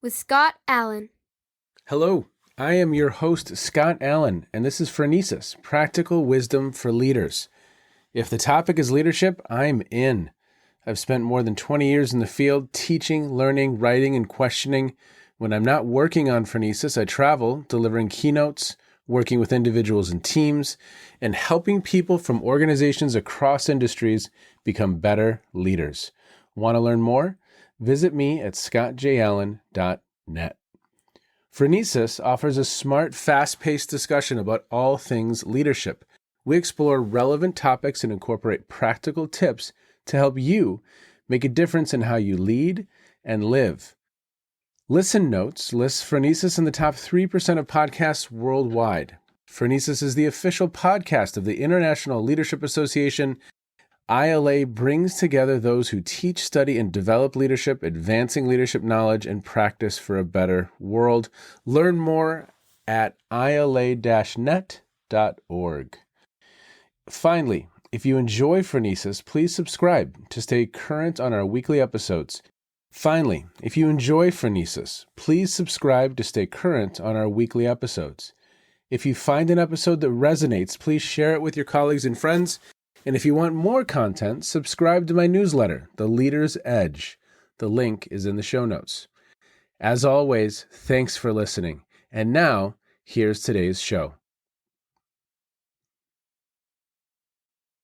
with Scott Allen. Hello, I am your host, Scott Allen, and this is Phronesis, Practical Wisdom for Leaders. If the topic is leadership, I'm in. I've spent more than 20 years in the field teaching, learning, writing, and questioning. When I'm not working on Phronesis, I travel, delivering keynotes, working with individuals and teams, and helping people from organizations across industries become better leaders. Want to learn more? Visit me at scottjallen.net. Phronesis offers a smart, fast-paced discussion about all things leadership. We explore relevant topics and incorporate practical tips to help you make a difference in how you lead and live. Listen Notes lists Phronesis in the top 3% of podcasts worldwide. Phronesis is the official podcast of the International Leadership Association. ILA brings together those who teach, study, and develop leadership, advancing leadership knowledge and practice for a better world. Learn more at ila-net.org. Finally, if you enjoy Phronesis, please subscribe to stay current on our weekly episodes. If you find an episode that resonates, please share it with your colleagues and friends. And if you want more content, subscribe to my newsletter, The Leader's Edge. The link is in the show notes. As always, thanks for listening. And now, here's today's show.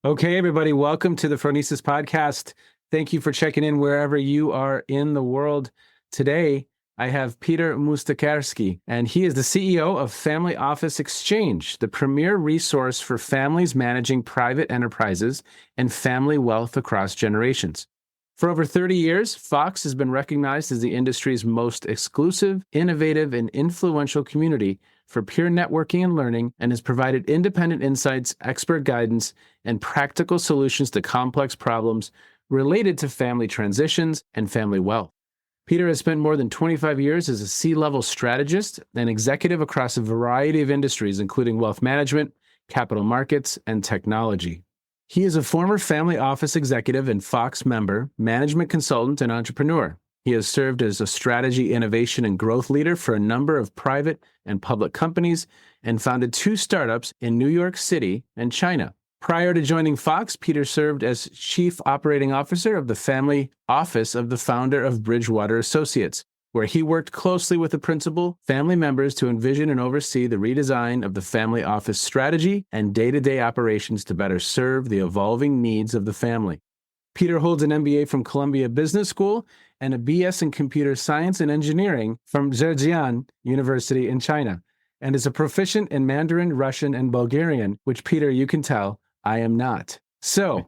Okay, everybody, welcome to the Phronesis podcast. Thank you for checking in wherever you are in the world. Today, I have Peter Moustakerski, and he is the CEO of Family Office Exchange, the premier resource for families managing private enterprises and family wealth across generations. For over 30 years, Fox has been recognized as the industry's most exclusive, innovative, and influential community for peer networking and learning, and has provided independent insights, expert guidance, and practical solutions to complex problems related to family transitions and family wealth. Peter has spent more than 25 years as a C-level strategist and executive across a variety of industries, including wealth management, capital markets, and technology. He is a former family office executive and Fox member, management consultant, and entrepreneur. He has served as a strategy, innovation, and growth leader for a number of private and public companies and founded 2 startups in New York City and China. Prior to joining Fox, Peter served as Chief Operating Officer of the family office of the founder of Bridgewater Associates, where he worked closely with the principal family members to envision and oversee the redesign of the family office strategy and day-to-day operations to better serve the evolving needs of the family. Peter holds an MBA from Columbia Business School and a BS in Computer Science and Engineering from Zhejiang University in China, and is a proficient in Mandarin, Russian, and Bulgarian, which, Peter, you can tell, I am not. So,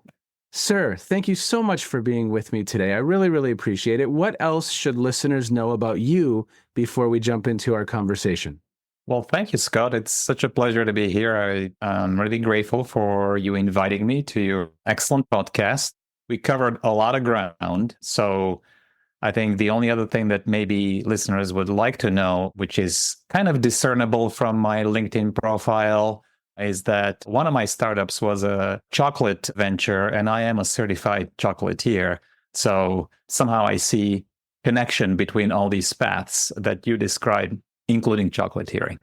sir, thank you so much for being with me today. I really, really appreciate it. What else should listeners know about you before we jump into our conversation? Well, thank you, Scott. It's such a pleasure to be here. I'm really grateful for you inviting me to your excellent podcast. We covered a lot of ground. So I think the only other thing that maybe listeners would like to know, which is kind of discernible from my LinkedIn profile, is that one of my startups was a chocolate venture, and I am a certified chocolatier. So somehow I see connection between all these paths that you described, including chocolatiering.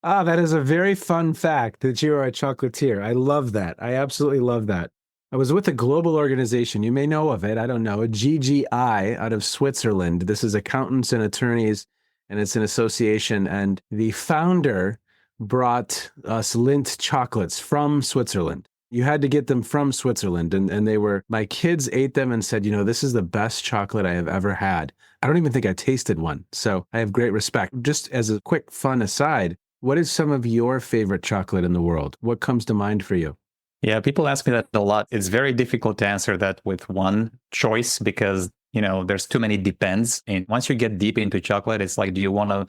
That is a very fun fact that you are a chocolatier. I love that. I absolutely love that. I was with a global organization. You may know of it. I don't know. A GGI out of Switzerland. This is accountants and attorneys, and it's an association. And the founder brought us Lindt chocolates from Switzerland. You had to get them from Switzerland. And they were, my kids ate them and said, this is the best chocolate I have ever had. I don't even think I tasted one. So I have great respect. Just as a quick fun aside, what is some of your favorite chocolate in the world? What comes to mind for you? Yeah, people ask me that a lot. It's very difficult to answer that with one choice because, there's too many depends. And once you get deep into chocolate, it's like, do you want to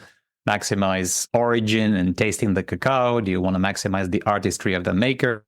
maximize origin and tasting the cacao? Do you want to maximize the artistry of the maker?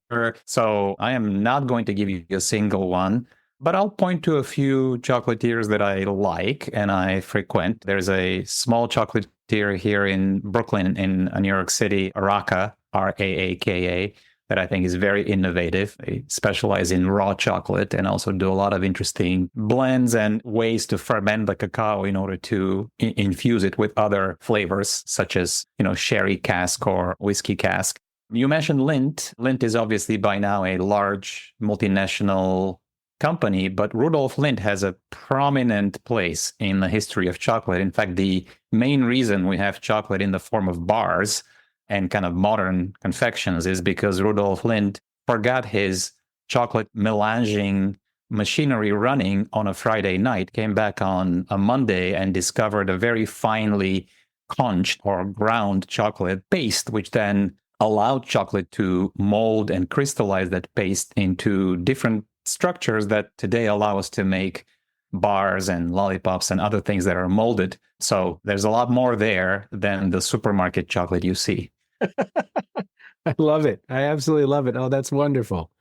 So I am not going to give you a single one, but I'll point to a few chocolatiers that I like and I frequent. There's a small chocolatier here in Brooklyn, in New York City, Raaka, Raaka. that I think is very innovative. They specialize in raw chocolate and also do a lot of interesting blends and ways to ferment the cacao in order to infuse it with other flavors, such as, sherry cask or whiskey cask. You mentioned Lindt. Lindt is obviously by now a large multinational company, but Rudolf Lindt has a prominent place in the history of chocolate. In fact, the main reason we have chocolate in the form of bars and kind of modern confections is because Rudolf Lindt forgot his chocolate melanging machinery running on a Friday night, came back on a Monday and discovered a very finely conched or ground chocolate paste, which then allowed chocolate to mold and crystallize that paste into different structures that today allow us to make bars and lollipops and other things that are molded. So there's a lot more there than the supermarket chocolate you see. I love it. I absolutely love it. Oh, that's wonderful.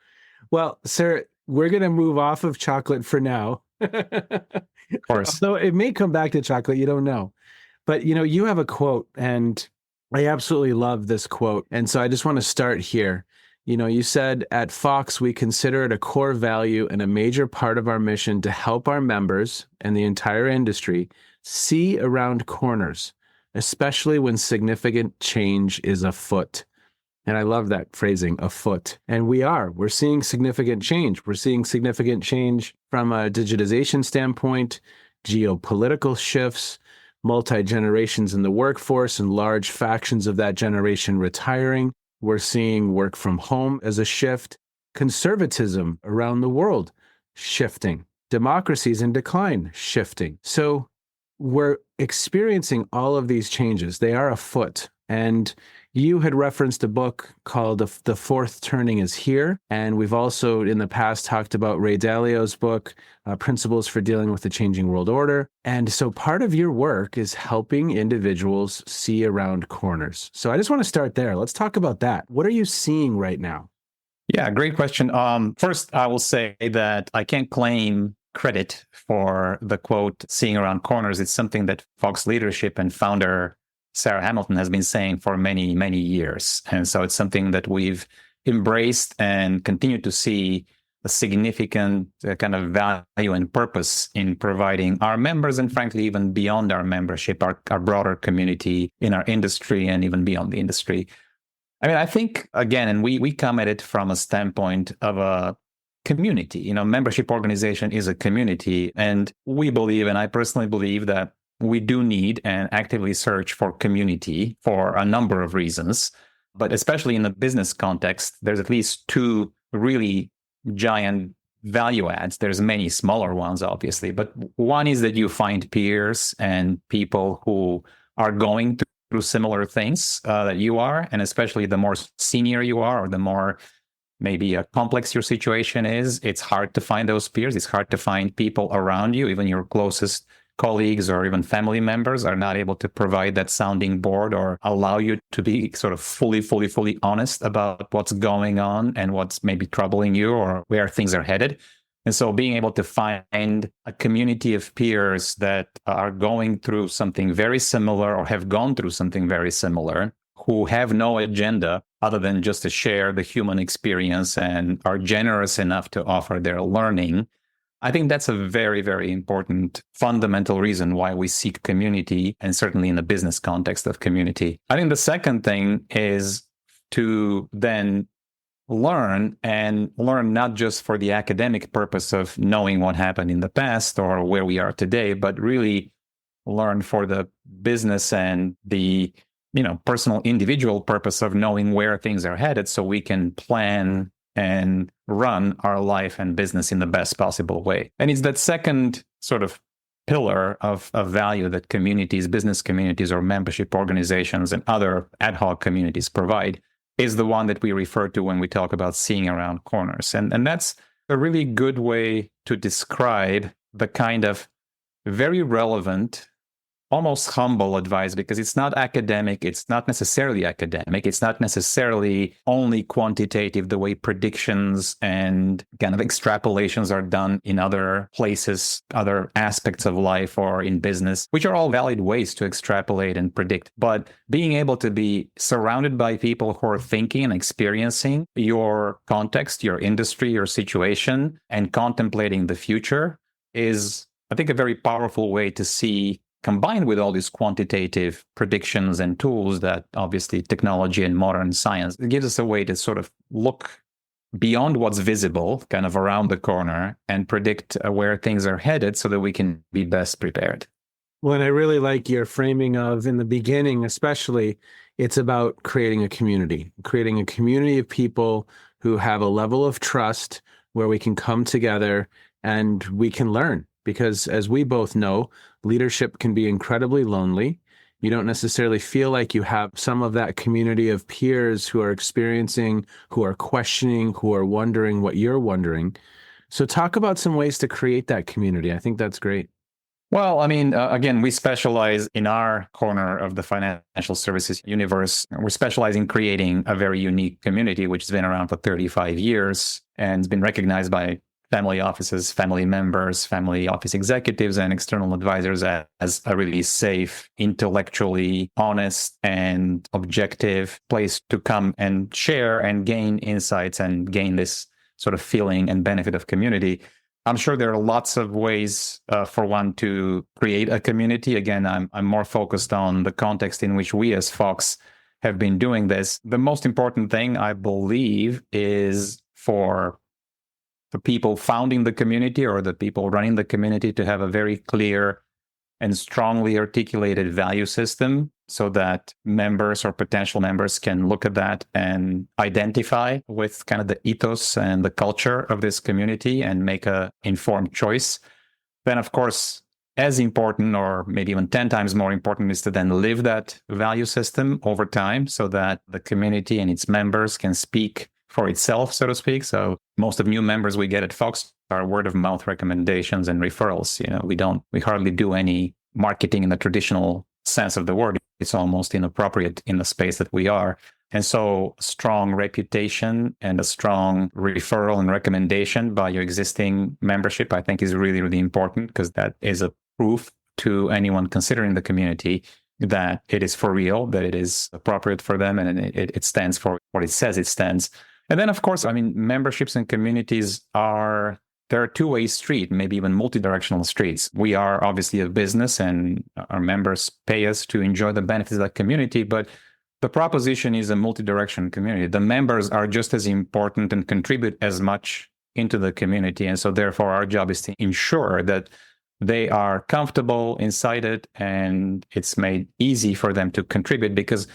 Well, sir, we're going to move off of chocolate for now. Of course. Although it may come back to chocolate, you don't know. But, you have a quote, and I absolutely love this quote. And so I just want to start here. You said at Fox, we consider it a core value and a major part of our mission to help our members and the entire industry see around corners, especially when significant change is afoot. And I love that phrasing, afoot. And we're seeing significant change. We're seeing significant change from a digitization standpoint, geopolitical shifts, multi-generations in the workforce and large factions of that generation retiring. We're seeing work from home as a shift, conservatism around the world shifting, democracies in decline shifting. So we're experiencing all of these changes. They are afoot. And you had referenced a book called The Fourth Turning is Here. And we've also in the past talked about Ray Dalio's book, Principles for Dealing with the Changing World Order. And so part of your work is helping individuals see around corners. So I just want to start there. Let's talk about that. What are you seeing right now? Yeah, great question. First, I will say that I can't claim credit for the quote, seeing around corners. It's something that Fox leadership and founder Sarah Hamilton has been saying for many, many years. And so it's something that we've embraced and continue to see a significant kind of value and purpose in providing our members and frankly, even beyond our membership, our broader community in our industry and even beyond the industry. I mean, I think, again, and we come at it from a standpoint of a community. Membership organization is a community. And we believe, and I personally believe that we do need and actively search for community for a number of reasons. But especially in the business context, there's at least two really giant value adds. There's many smaller ones, obviously. But one is that you find peers and people who are going through similar things that you are. And especially the more senior you are or the more maybe complex your situation is, it's hard to find those peers. It's hard to find people around you, even your closest colleagues or even family members are not able to provide that sounding board or allow you to be sort of fully honest about what's going on and what's maybe troubling you or where things are headed. And so being able to find a community of peers that are going through something very similar or have gone through something very similar, who have no agenda other than just to share the human experience and are generous enough to offer their learning, I think that's a very, very important fundamental reason why we seek community, and certainly in the business context of community. I think the second thing is to then learn not just for the academic purpose of knowing what happened in the past or where we are today, but really learn for the business and the personal individual purpose of knowing where things are headed so we can plan and run our life and business in the best possible way. And it's that second sort of pillar of value that communities, business communities or membership organizations and other ad hoc communities provide is the one that we refer to when we talk about seeing around corners. And that's a really good way to describe the kind of very relevant almost humble advice, because it's not academic. It's not necessarily academic. It's not necessarily only quantitative, the way predictions and kind of extrapolations are done in other places, other aspects of life or in business, which are all valid ways to extrapolate and predict. But being able to be surrounded by people who are thinking and experiencing your context, your industry, your situation, and contemplating the future is, I think, a very powerful way to see, combined with all these quantitative predictions and tools that obviously technology and modern science, it gives us a way to sort of look beyond what's visible, kind of around the corner, and predict where things are headed so that we can be best prepared. Well, and I really like your framing of, in the beginning, especially, it's about creating a community of people who have a level of trust where we can come together and we can learn. Because as we both know, leadership can be incredibly lonely. You don't necessarily feel like you have some of that community of peers who are experiencing, who are questioning, who are wondering what you're wondering. So talk about some ways to create that community. I think that's great. Well, I mean, again, we specialize in our corner of the financial services universe. We're specializing in creating a very unique community, which has been around for 35 years and has been recognized by family offices, family members, family office executives, and external advisors as a really safe, intellectually honest, and objective place to come and share and gain insights and gain this sort of feeling and benefit of community. I'm sure there are lots of ways for one to create a community. Again, I'm more focused on the context in which we as Fox have been doing this. The most important thing, I believe, is for the people founding the community or the people running the community to have a very clear and strongly articulated value system so that members or potential members can look at that and identify with kind of the ethos and the culture of this community and make an informed choice. Then, of course, as important, or maybe even 10 times more important, is to then live that value system over time so that the community and its members can speak for itself, so to speak. So most of new members we get at Fox are word of mouth recommendations and referrals. We hardly do any marketing in the traditional sense of the word. It's almost inappropriate in the space that we are. And so strong reputation and a strong referral and recommendation by your existing membership, I think, is really, really important, because that is a proof to anyone considering the community that it is for real, that it is appropriate for them, and it stands for what it says it stands. And then, of course, I mean, memberships and communities they're a two-way street, maybe even multi-directional streets. We are obviously a business and our members pay us to enjoy the benefits of that community, but the proposition is a multi-direction community. The members are just as important and contribute as much into the community. And so therefore, our job is to ensure that they are comfortable inside it and it's made easy for them to contribute, because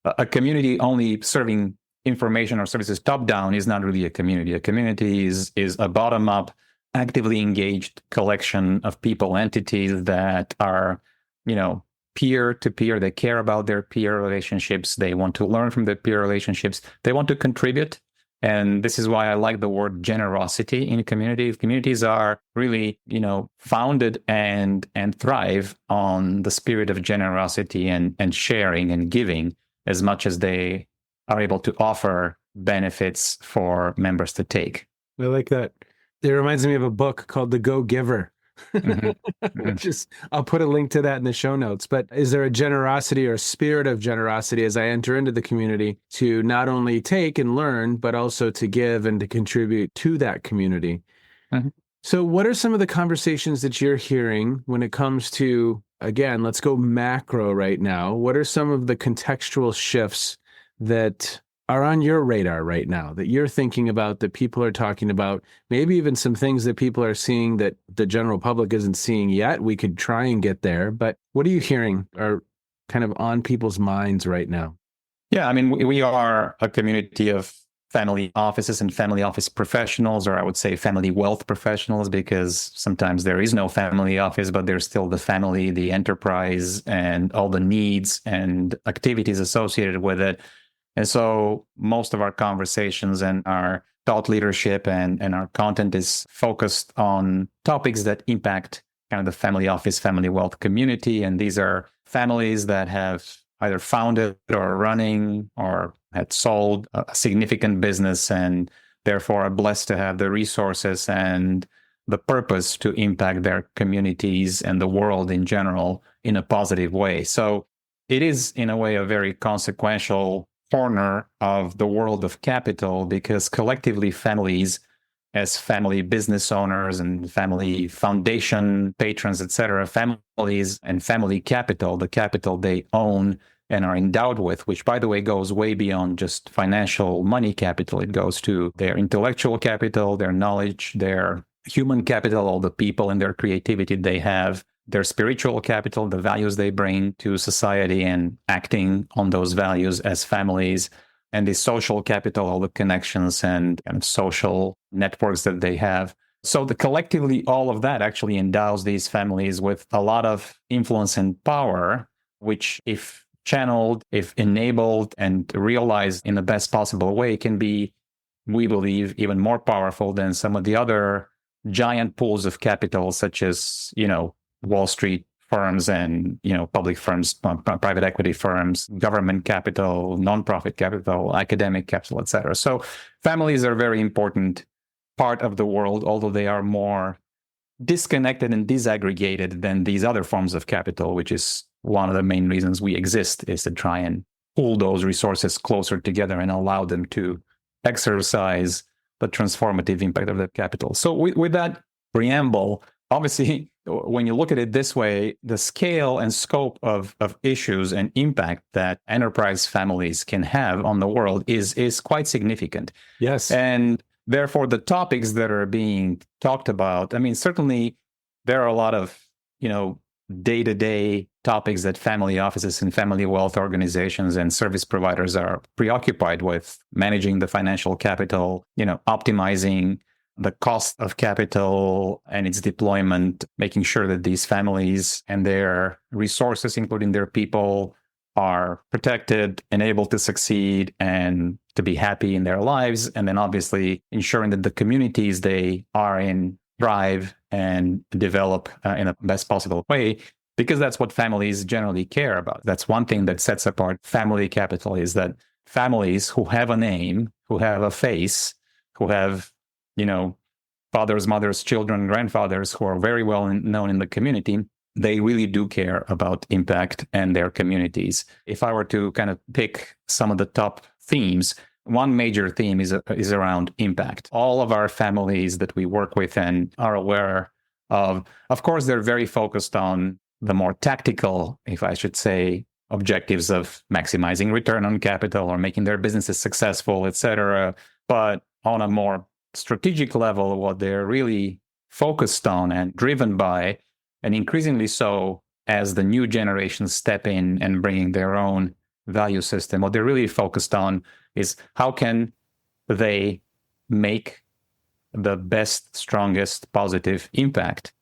a community only serving information or services top down is not really a community. A community is a bottom up, actively engaged collection of people, entities that are, peer to peer. They care about their peer relationships. They want to learn from their peer relationships. They want to contribute. And this is why I like the word generosity in a community. Communities are really, founded and thrive on the spirit of generosity and sharing and giving, as much as they are able to offer benefits for members to take. I like that. It reminds me of a book called The Go-Giver, which is, I'll put a link to that in the show notes. But is there a generosity or a spirit of generosity as I enter into the community to not only take and learn, but also to give and to contribute to that community? Mm-hmm. So what are some of the conversations that you're hearing when it comes to, again, let's go macro right now. What are some of the contextual shifts that are on your radar right now, that you're thinking about, that people are talking about, maybe even some things that people are seeing that the general public isn't seeing yet? We could try and get there, but what are you hearing are kind of on people's minds right now? Yeah, I mean, we are a community of family offices and family office professionals, or I would say family wealth professionals, because sometimes there is no family office, but there's still the family, the enterprise, and all the needs and activities associated with it. And so most of our conversations and our thought leadership and our content is focused on topics that impact kind of the family office, family wealth community. And these are families that have either founded or running or had sold a significant business and therefore are blessed to have the resources and the purpose to impact their communities and the world in general in a positive way. So it is, in a way, a very consequential corner of the world of capital, because collectively families, as family business owners and family foundation patrons, etc., families and family capital, the capital they own and are endowed with, which, by the way, goes way beyond just financial money capital. It goes to their intellectual capital, their knowledge, their human capital, all the people and their creativity they have, their spiritual capital, the values they bring to society and acting on those values as families, and the social capital, all the connections and kind of social networks that they have. So collectively, all of that actually endows these families with a lot of influence and power, which, if channeled, if enabled and realized in the best possible way, can be, we believe, even more powerful than some of the other giant pools of capital, such as, Wall Street firms and, public firms, private equity firms, government capital, nonprofit capital, academic capital, etc. So families are a very important part of the world, although they are more disconnected and disaggregated than these other forms of capital, which is one of the main reasons we exist, is to try and pull those resources closer together and allow them to exercise the transformative impact of that capital. So with that preamble, obviously, when you look at it this way, the scale and scope of issues and impact that enterprise families can have on the world is quite significant. Yes. And therefore, the topics that are being talked about, I mean, certainly there are a lot of, day-to-day topics that family offices and family wealth organizations and service providers are preoccupied with: managing the financial capital, optimizing the cost of capital and its deployment, making sure that these families and their resources, including their people, are protected and able to succeed and to be happy in their lives. And then obviously ensuring that the communities they are in thrive and develop in the best possible way, because that's what families generally care about. That's one thing that sets apart family capital, is that families who have a name, who have a face, who have, fathers, mothers, children, grandfathers who are very well known in the community, they really do care about impact and their communities. If I were to kind of pick some of the top themes, one major theme is around impact. All of our families that we work with and are aware of course, they're very focused on the more tactical, if I should say, objectives of maximizing return on capital or making their businesses successful, etc. But on a more strategic level, what they're really focused on and driven by, and increasingly so as the new generations step in and bringing their own value system, what they're really focused on is how can they make the best, strongest, positive impact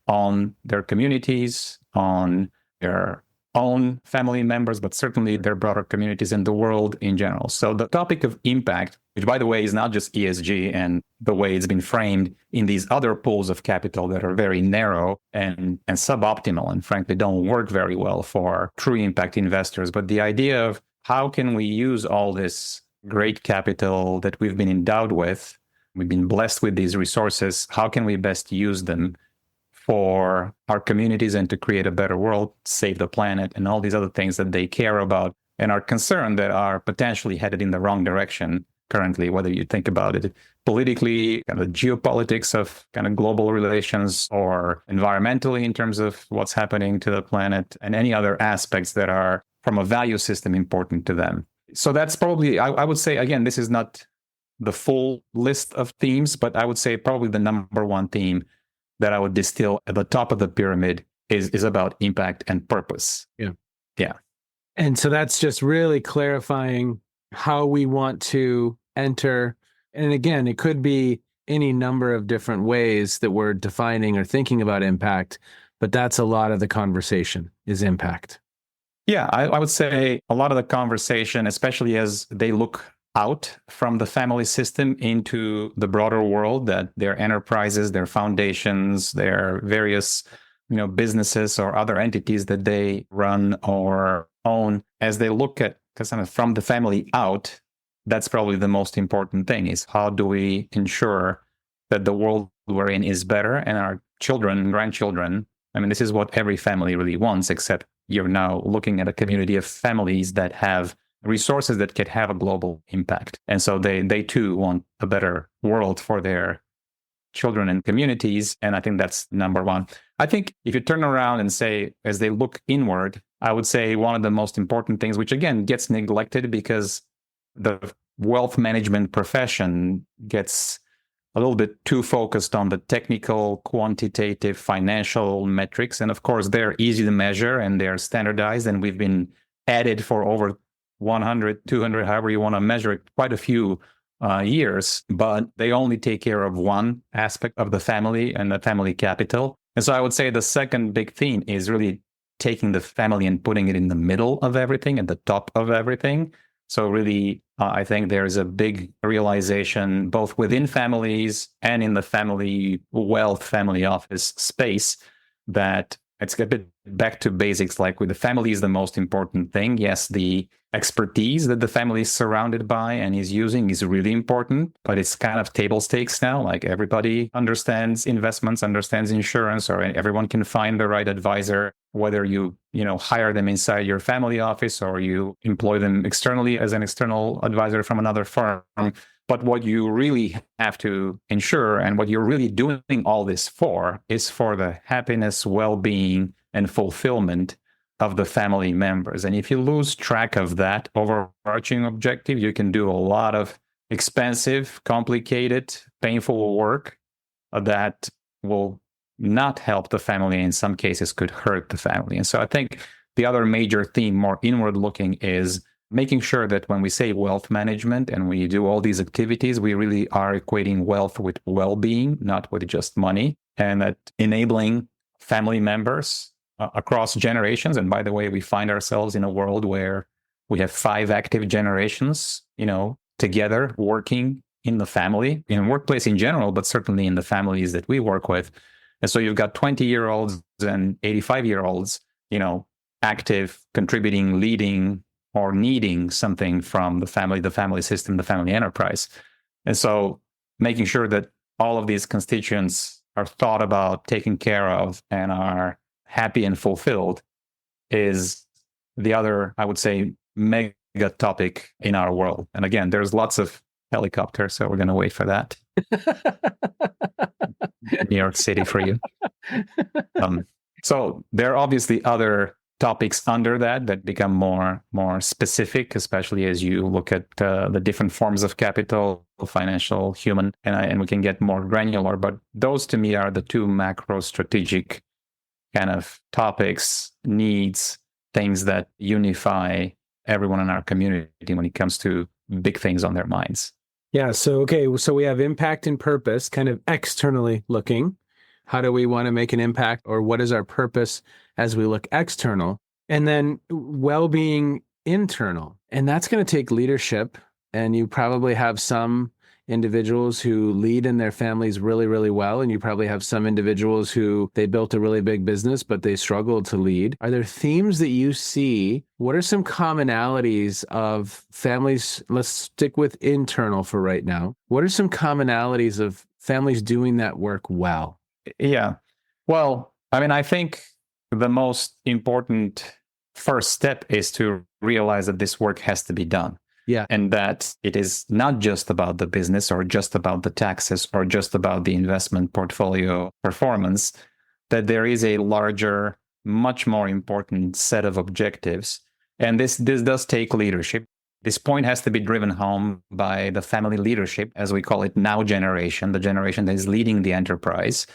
on their communities, on their own family members, but certainly their broader communities and the world in general. So the topic of impact, which, by the way, is not just ESG and the way it's been framed in these other pools of capital that are very narrow and suboptimal and frankly don't work very well for true impact investors. But the idea of how can we use all this great capital that we've been endowed with, we've been blessed with these resources, how can we best use them for our communities and to create a better world, save the planet, and all these other things that they care about and are concerned that are potentially headed in the wrong direction currently, whether you think about it politically, kind of geopolitics of kind of global relations, or environmentally in terms of what's happening to the planet, and any other aspects that are from a value system important to them. So that's probably, I would say, again, this is not the full list of themes, but I would say probably the number one theme that I would distill at the top of the pyramid is about impact and purpose. Yeah. And so that's just really clarifying how we want to enter. And again, it could be any number of different ways that we're defining or thinking about impact, but that's a lot of the conversation is impact. Yeah, I would say a lot of the conversation, especially as they look out from the family system into the broader world, that their enterprises, their foundations, their various businesses or other entities that they run or own, as they look at kind of from the family out, that's probably the most important thing, is how do we ensure that the world we're in is better, and our children and grandchildren, I mean, this is what every family really wants, except you're now looking at a community of families that have resources that could have a global impact. And so they too want a better world for their children and communities. And I think that's number one. I think if you turn around and say, as they look inward, I would say one of the most important things, which again gets neglected because the wealth management profession gets a little bit too focused on the technical, quantitative, financial metrics. And of course, they're easy to measure and they're standardized. And we've been added for over 100, 200, however you want to measure it, quite a few years, but they only take care of one aspect of the family and the family capital. And so I would say the second big theme is really taking the family and putting it in the middle of everything, at the top of everything. So really, I think there is a big realization both within families and in the family wealth, family office space, that it's a bit back to basics. Like with the family is the most important thing. Yes, the expertise that the family is surrounded by and is using is really important, but it's kind of table stakes now. Like everybody understands investments, understands insurance, or everyone can find the right advisor, whether you hire them inside your family office or you employ them externally as an external advisor from another firm. But what you really have to ensure, and what you're really doing all this for, is for the happiness, well-being, and fulfillment of the family members. And if you lose track of that overarching objective, you can do a lot of expensive, complicated, painful work that will not help the family. In some cases, could hurt the family. And so I think the other major theme, more inward looking, is making sure that when we say wealth management and we do all these activities, we really are equating wealth with well-being, not with just money, and that enabling family members across generations. And by the way, we find ourselves in a world where we have 5 active generations, together working in the family, in workplace in general, but certainly in the families that we work with. And so you've got 20-year-olds and 85-year-olds, active, contributing, leading, or needing something from the family system, the family enterprise. And so making sure that all of these constituents are thought about, taken care of, and are happy and fulfilled is the other, I would say, mega topic in our world. And again, there's lots of helicopters, so we're going to wait for that. New York City for you. So there are obviously other topics under that become more specific, especially as you look at the different forms of capital, financial, human, and we can get more granular. But those to me are the 2 macro strategic kind of topics, needs, things that unify everyone in our community when it comes to big things on their minds. Yeah. So we have impact and purpose, kind of externally looking. How do we want to make an impact, or what is our purpose as we look external? And then well-being internal. And that's going to take leadership. And you probably have some individuals who lead in their families really, really well. And you probably have some individuals who they built a really big business, but they struggled to lead. Are there themes that you see? What are some commonalities of families? Let's stick with internal for right now. What are some commonalities of families doing that work well? Yeah. Well, I mean, I think the most important first step is to realize that this work has to be done. Yeah. And that it is not just about the business or just about the taxes or just about the investment portfolio performance, that there is a larger, much more important set of objectives. And this does take leadership. This point has to be driven home by the family leadership, as we call it now generation, the generation that is leading the enterprise.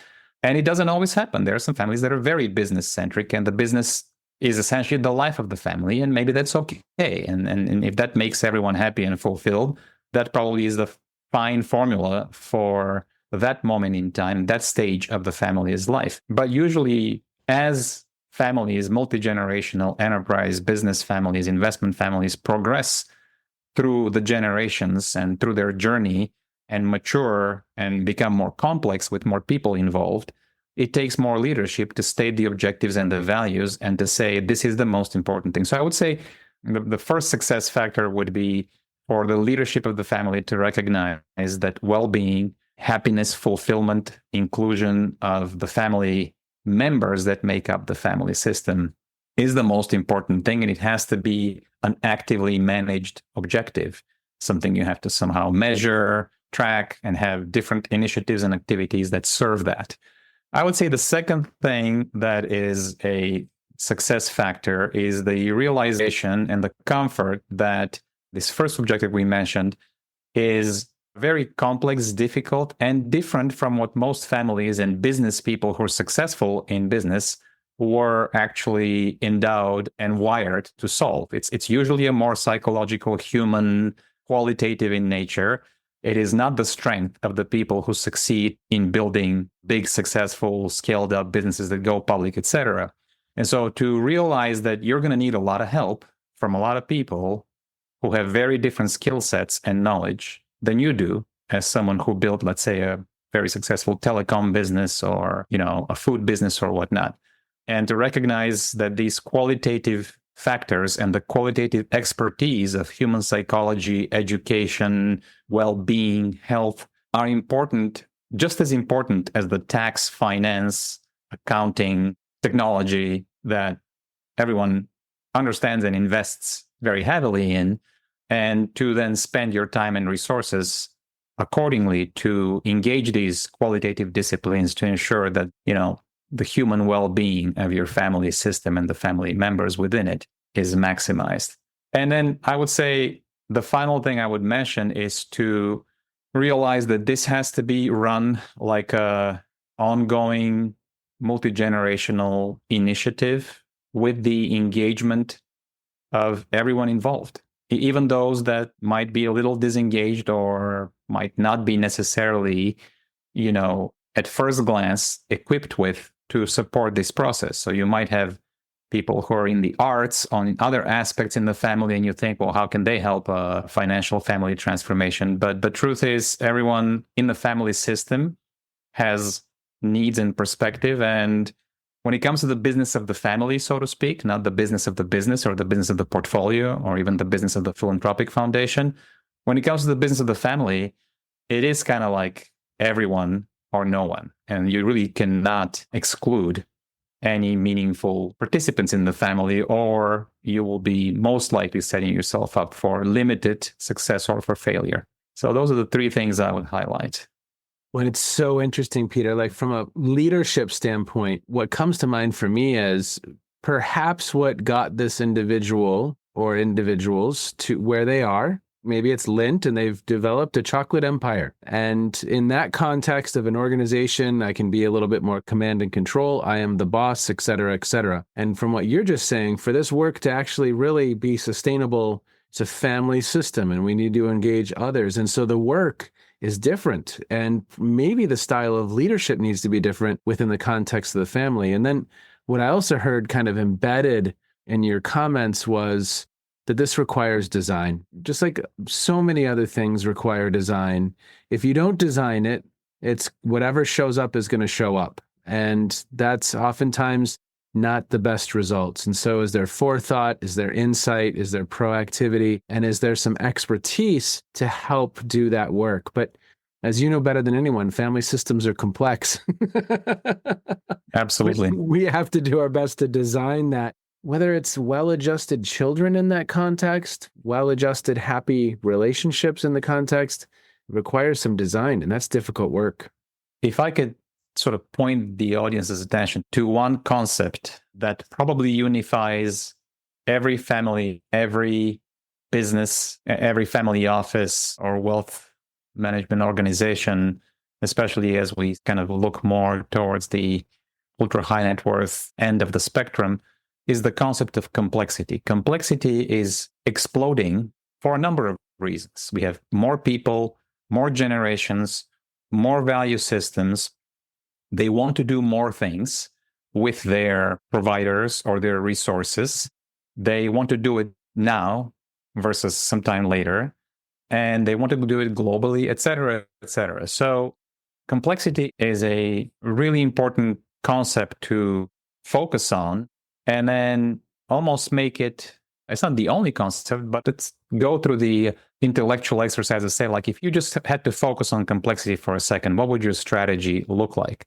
And it doesn't always happen. There are some families that are very business centric, and the business is essentially the life of the family, and maybe that's okay. And if that makes everyone happy and fulfilled, that probably is the fine formula for that moment in time, that stage of the family's life. But usually, as families, multi-generational enterprise, business families, investment families progress through the generations and through their journey and mature and become more complex with more people involved, it takes more leadership to state the objectives and the values and to say, this is the most important thing. So I would say the first success factor would be for the leadership of the family to recognize that well-being, happiness, fulfillment, inclusion of the family members that make up the family system is the most important thing. And it has to be an actively managed objective, something you have to somehow measure, track, and have different initiatives and activities that serve that. I would say the second thing that is a success factor is the realization and the comfort that this first objective we mentioned is very complex, difficult, and different from what most families and business people who are successful in business were actually endowed and wired to solve. It's usually a more psychological, human, qualitative in nature. It is not the strength of the people who succeed in building big, successful, scaled up businesses that go public, etc. And so to realize that you're going to need a lot of help from a lot of people who have very different skill sets and knowledge than you do as someone who built, let's say, a very successful telecom business or, a food business or whatnot. And to recognize that these qualitative factors and the qualitative expertise of human psychology, education, well-being, health are important, just as important as the tax, finance, accounting, technology that everyone understands and invests very heavily in, and to then spend your time and resources accordingly to engage these qualitative disciplines to ensure that, the human well-being of your family system and the family members within it is maximized. And then I would say the final thing I would mention is to realize that this has to be run like a ongoing multi-generational initiative with the engagement of everyone involved, even those that might be a little disengaged or might not be necessarily, at first glance equipped with to support this process. So you might have people who are in the arts, on other aspects in the family, and you think, well, how can they help a financial family transformation? But the truth is, everyone in the family system has needs and perspective. And when it comes to the business of the family, so to speak, not the business of the business or the business of the portfolio or even the business of the philanthropic foundation, when it comes to the business of the family, it is kind of like everyone or no one. And you really cannot exclude any meaningful participants in the family, or you will be most likely setting yourself up for limited success or for failure. So those are the three things I would highlight. Well, it's so interesting, Peter. Like from a leadership standpoint, what comes to mind for me is perhaps what got this individual or individuals to where they are. Maybe it's Lindt and they've developed a chocolate empire. And in that context of an organization, I can be a little bit more command and control. I am the boss, et cetera, et cetera. And from what you're just saying, for this work to actually really be sustainable, it's a family system and we need to engage others. And so the work is different. And maybe the style of leadership needs to be different within the context of the family. And then what I also heard kind of embedded in your comments was that this requires design. Just like so many other things require design. If you don't design it, it's whatever shows up is going to show up. And that's oftentimes not the best results. And so is there forethought? Is there insight? Is there proactivity? And is there some expertise to help do that work? But as you know better than anyone, family systems are complex. Absolutely. We have to do our best to design that. Whether it's well-adjusted children in that context, well-adjusted, happy relationships in the context, it requires some design, and that's difficult work. If I could sort of point the audience's attention to one concept that probably unifies every family, every business, every family office or wealth management organization, especially as we kind of look more towards the ultra high net worth end of the spectrum, is the concept of complexity. Complexity is exploding for a number of reasons. We have more people, more generations, more value systems. They want to do more things with their providers or their resources. They want to do it now versus sometime later. And they want to do it globally, et cetera, et cetera. So complexity is a really important concept to focus on, and then almost make it's not the only concept, but let's go through the intellectual exercise and say, like, if you just had to focus on complexity for a second, what would your strategy look like?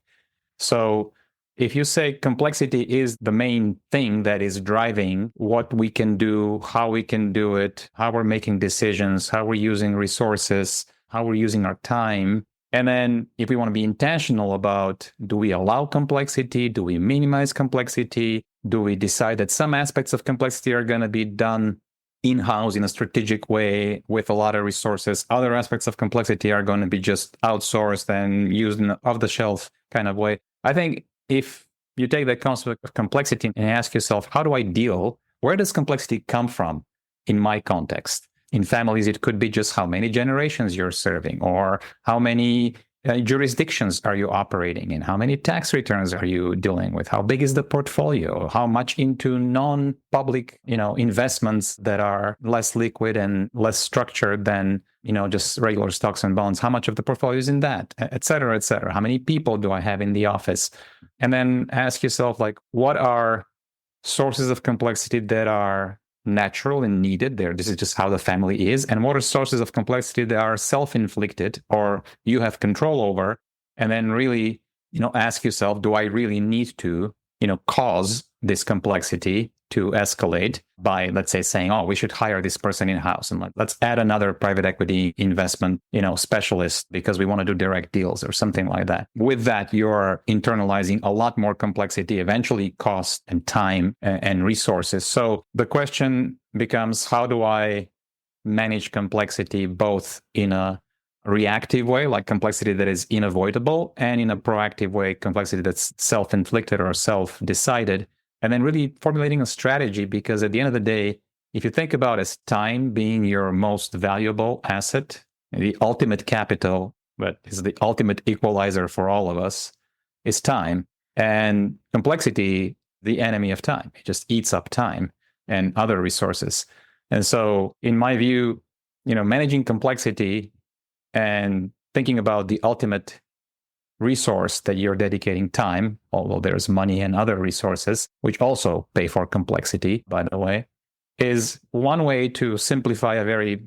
So if you say complexity is the main thing that is driving what we can do, how we can do it, how we're making decisions, how we're using resources, how we're using our time. And then if we want to be intentional about, do we allow complexity? Do we minimize complexity? Do we decide that some aspects of complexity are going to be done in-house in a strategic way with a lot of resources? Other aspects of complexity are going to be just outsourced and used in an off-the-shelf kind of way. I think if you take that concept of complexity and ask yourself, how do I deal? Where does complexity come from in my context? In families, it could be just how many generations you're serving, or how many jurisdictions are you operating in? How many tax returns are you dealing with? How big is the portfolio? How much into non-public, investments that are less liquid and less structured than, just regular stocks and bonds? How much of the portfolio is in that, et cetera, et cetera? How many people do I have in the office? And then ask yourself, like, what are sources of complexity that are natural and needed there? This is just how the family is. And what are sources of complexity that are self-inflicted or you have control over? And then really, ask yourself, do I really need to, cause this complexity to escalate by, let's say, saying, oh, we should hire this person in-house, and let's add another private equity investment, specialist, because we want to do direct deals or something like that. With that, you're internalizing a lot more complexity, eventually cost and time and resources. So the question becomes, how do I manage complexity both in a reactive way, like complexity that is unavoidable, and in a proactive way, complexity that's self-inflicted or self-decided? And then really formulating a strategy, because at the end of the day, if you think about as time being your most valuable asset, the ultimate capital, but is the ultimate equalizer for all of us, is time. And complexity, the enemy of time. It just eats up time and other resources. And so in my view, managing complexity and thinking about the ultimate resource that you're dedicating, time, although there's money and other resources, which also pay for complexity, by the way, is one way to simplify a very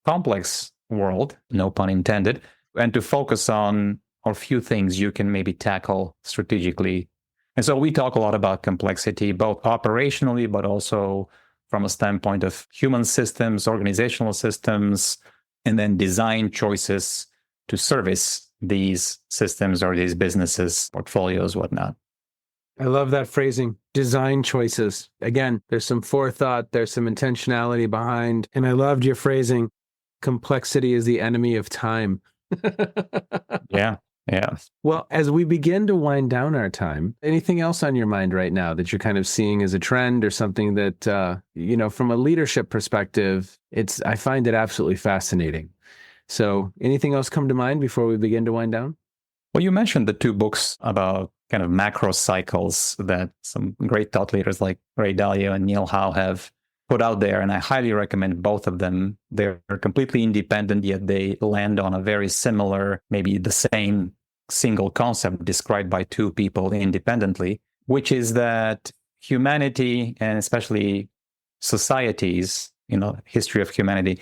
complex world, no pun intended, and to focus on a few things you can maybe tackle strategically. And so we talk a lot about complexity, both operationally, but also from a standpoint of human systems, organizational systems, and then design choices to service these systems or these businesses, portfolios, whatnot. I love that phrasing, design choices. Again, there's some forethought, there's some intentionality behind. And I loved your phrasing, complexity is the enemy of time. Yeah. Well, as we begin to wind down our time, anything else on your mind right now that you're kind of seeing as a trend or something that, from a leadership perspective, I find it absolutely fascinating. So anything else come to mind before we begin to wind down? Well, you mentioned the two books about kind of macro cycles that some great thought leaders like Ray Dalio and Neil Howe have put out there, and I highly recommend both of them. They're completely independent, yet they land on a very similar, maybe the same single concept described by two people independently, which is that humanity, and especially societies, history of humanity,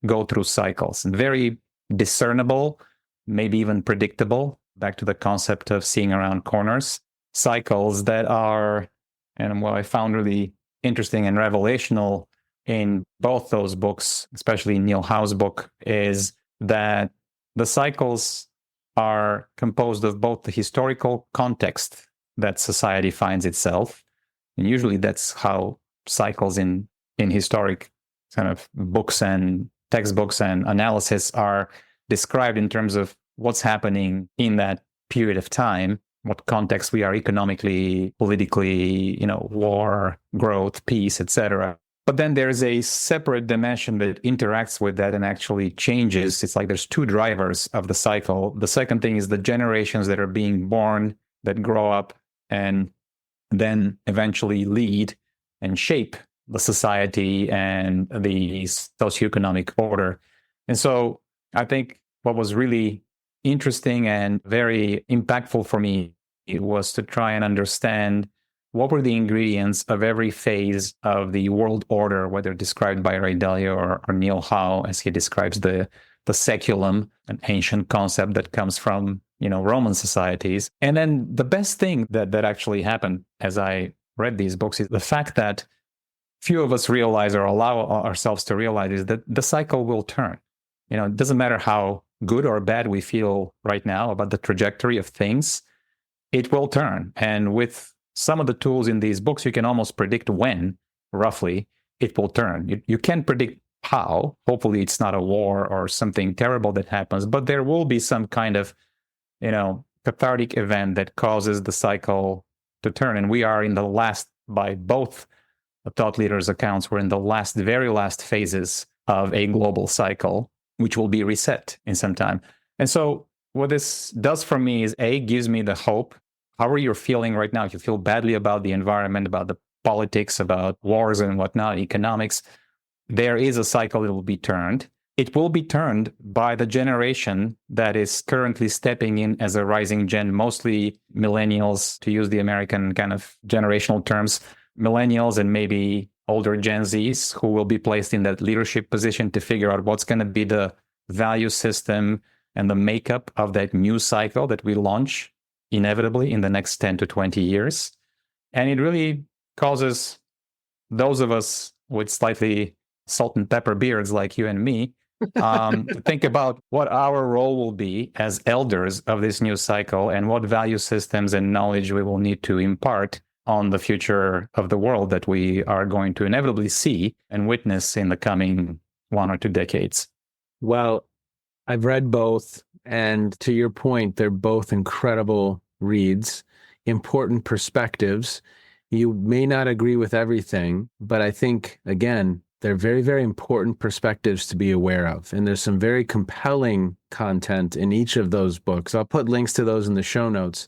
go through cycles, and very discernible, maybe even predictable, back to the concept of seeing around corners, cycles that are, and what I found really interesting and revelational in both those books, especially Neil Howe's book, is that the cycles are composed of both the historical context that society finds itself, and usually that's how cycles in historic kind of books and textbooks and analysis are described in terms of what's happening in that period of time, what context we are economically, politically, war, growth, peace, etc. But then there's a separate dimension that interacts with that and actually changes. It's like there's two drivers of the cycle. The second thing is the generations that are being born, that grow up and then eventually lead and shape the society and the socioeconomic order. And so I think what was really interesting and very impactful for me, it was to try and understand what were the ingredients of every phase of the world order, whether described by Ray Dalio or Neil Howe, as he describes the saeculum, an ancient concept that comes from Roman societies. And then the best thing that actually happened as I read these books is the fact that few of us realize or allow ourselves to realize is that the cycle will turn. It doesn't matter how good or bad we feel right now about the trajectory of things, it will turn. And with some of the tools in these books, you can almost predict when, roughly, it will turn. You can't predict how. Hopefully, it's not a war or something terrible that happens, but there will be some kind of, cathartic event that causes the cycle to turn. And we are in the last, by both thought leaders' accounts, we're in the very last phases of a global cycle, which will be reset in some time. And so what this does for me is, gives me the hope. However you're feeling right now, if you feel badly about the environment, about the politics, about wars and whatnot, economics, there is a cycle that will be turned. It will be turned by the generation that is currently stepping in as a rising gen, mostly millennials, to use the American kind of generational terms, millennials and maybe older Gen Zs who will be placed in that leadership position to figure out what's going to be the value system and the makeup of that new cycle that we launch inevitably in the next 10 to 20 years. And it really causes those of us with slightly salt and pepper beards like you and me to think about what our role will be as elders of this new cycle and what value systems and knowledge we will need to impart on the future of the world that we are going to inevitably see and witness in the coming 1 or 2 decades. Well, I've read both, and to your point, they're both incredible reads, important perspectives. You may not agree with everything, but I think, again, they're very, very important perspectives to be aware of. And there's some very compelling content in each of those books. I'll put links to those in the show notes.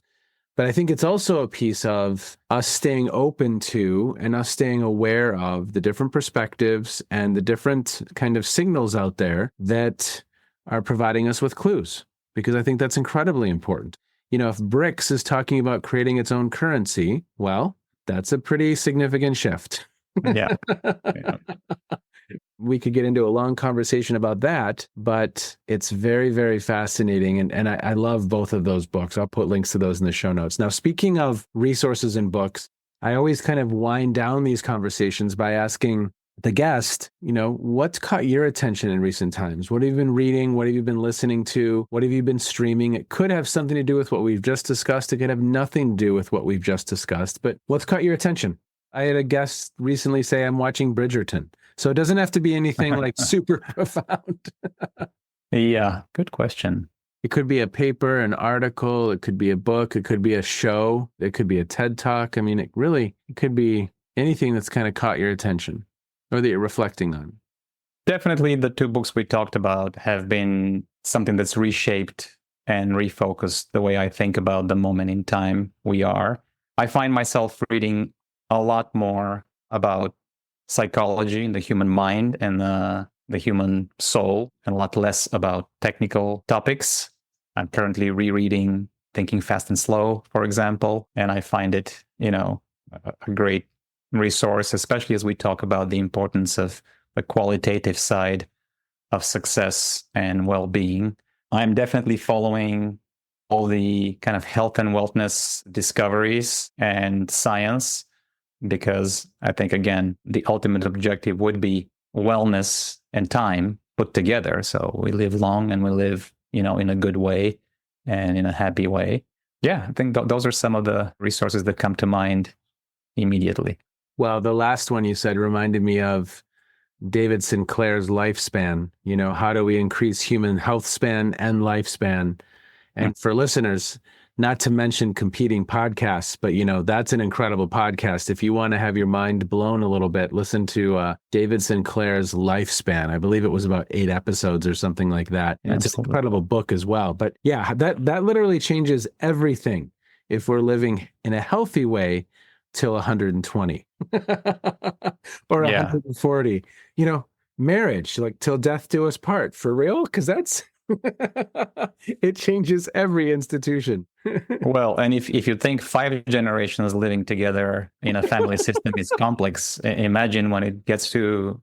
But I think it's also a piece of us staying open to and us staying aware of the different perspectives and the different kind of signals out there that are providing us with clues, because I think that's incredibly important. If BRICS is talking about creating its own currency, well, that's a pretty significant shift. Yeah. We could get into a long conversation about that, but it's very, very fascinating. And I love both of those books. I'll put links to those in the show notes. Now, speaking of resources and books, I always kind of wind down these conversations by asking the guest, what's caught your attention in recent times? What have you been reading? What have you been listening to? What have you been streaming? It could have something to do with what we've just discussed. It could have nothing to do with what we've just discussed, but what's caught your attention? I had a guest recently say, I'm watching Bridgerton. So it doesn't have to be anything like super profound. Yeah, good question. It could be a paper, an article. It could be a book. It could be a show. It could be a TED Talk. I mean, it could be anything that's kind of caught your attention or that you're reflecting on. Definitely the 2 books we talked about have been something that's reshaped and refocused the way I think about the moment in time we are. I find myself reading a lot more about psychology and the human mind and the human soul, and a lot less about technical topics. I'm currently rereading Thinking Fast and Slow, for example, and I find it, a great resource, especially as we talk about the importance of the qualitative side of success and well-being. I'm definitely following all the kind of health and wellness discoveries and science, because I think, again, the ultimate objective would be wellness and time put together. So we live long and we live, in a good way and in a happy way. Yeah, I think those are some of the resources that come to mind immediately. Well, the last one you said reminded me of David Sinclair's lifespan. How do we increase human health span and lifespan? And for listeners, not to mention competing podcasts, but that's an incredible podcast. If you want to have your mind blown a little bit, listen to David Sinclair's Lifespan. I believe it was about 8 episodes or something like that. And it's an incredible book as well. But yeah, that literally changes everything if we're living in a healthy way till 120 or 140. Marriage, like till death do us part, for real? Because that's It changes every institution. Well, and if you think 5 generations living together in a family system is complex, imagine when it gets to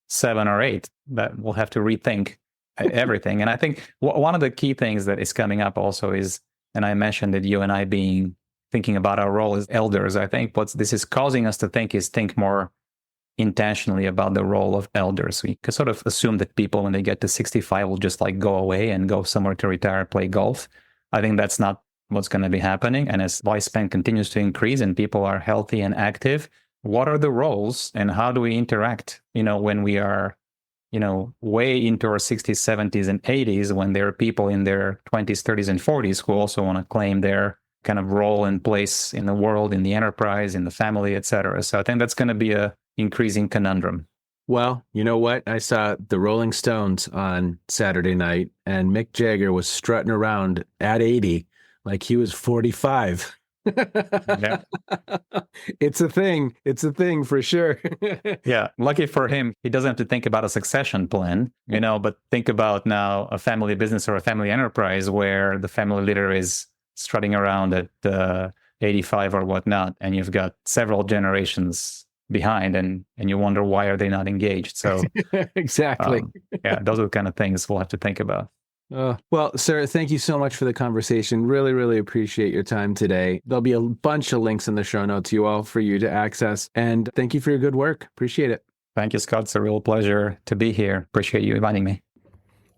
7 or 8, that we'll have to rethink everything. And I think one of the key things that is coming up also is, and I mentioned that you and I being thinking about our role as elders, I think what this is causing us to think more intentionally about the role of elders. We could sort of assume that people, when they get to 65, will just like go away and go somewhere to retire, play golf. I think that's not what's going to be happening. And as lifespan continues to increase and people are healthy and active, what are the roles and how do we interact, when we are, way into our 60s, 70s, and 80s, when there are people in their 20s, 30s, and 40s who also want to claim their kind of role and place in the world, in the enterprise, in the family, et cetera. So I think that's going to be a increasing conundrum. Well, you know what? I saw the Rolling Stones on Saturday night, and Mick Jagger was strutting around at 80 like he was 45. Yeah. It's a thing. It's a thing for sure. Yeah. Lucky for him, he doesn't have to think about a succession plan, but think about now a family business or a family enterprise where the family leader is strutting around at 85 or whatnot, and you've got several generations behind, and you wonder, why are they not engaged? So exactly. Yeah, those are the kind of things we'll have to think about. Well, sir, thank you so much for the conversation. Really, really appreciate your time today. There'll be a bunch of links in the show notes, for you to access. And thank you for your good work. Appreciate it. Thank you, Scott. It's a real pleasure to be here. Appreciate you inviting me.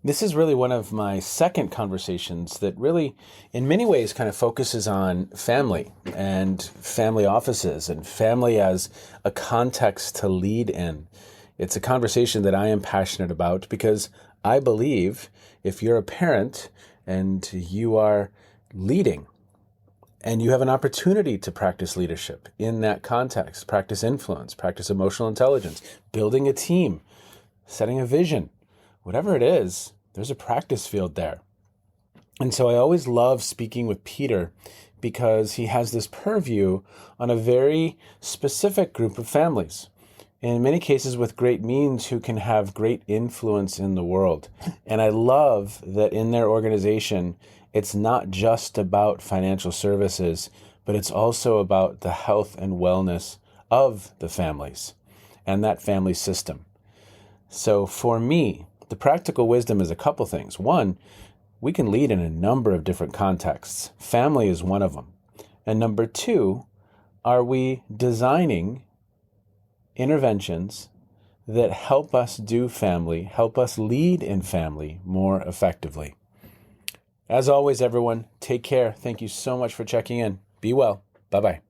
This is really one of my second conversations that really, in many ways, kind of focuses on family and family offices and family as a context to lead in. It's a conversation that I am passionate about because I believe if you're a parent and you are leading and you have an opportunity to practice leadership in that context, practice influence, practice emotional intelligence, building a team, setting a vision, whatever it is, there's a practice field there. And so I always love speaking with Peter because he has this purview on a very specific group of families, in many cases with great means, who can have great influence in the world. And I love that in their organization, it's not just about financial services, but it's also about the health and wellness of the families and that family system. So for me, the practical wisdom is a couple things. One, we can lead in a number of different contexts. Family is one of them. And number two, are we designing interventions that help us do family, help us lead in family more effectively? As always, everyone, take care. Thank you so much for checking in. Be well. Bye-bye.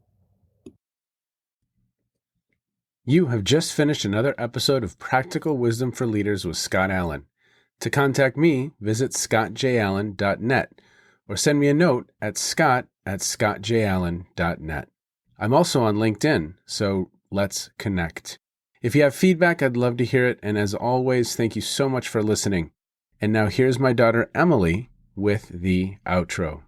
You have just finished another episode of Practical Wisdom for Leaders with Scott Allen. To contact me, visit scottjallen.net or send me a note at scott@scottjallen.net. I'm also on LinkedIn, so let's connect. If you have feedback, I'd love to hear it. And as always, thank you so much for listening. And now here's my daughter, Emily, with the outro.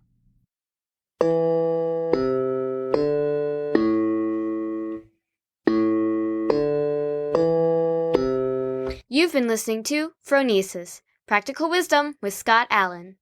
You've been listening to Phronesis, Practical Wisdom with Scott Allen.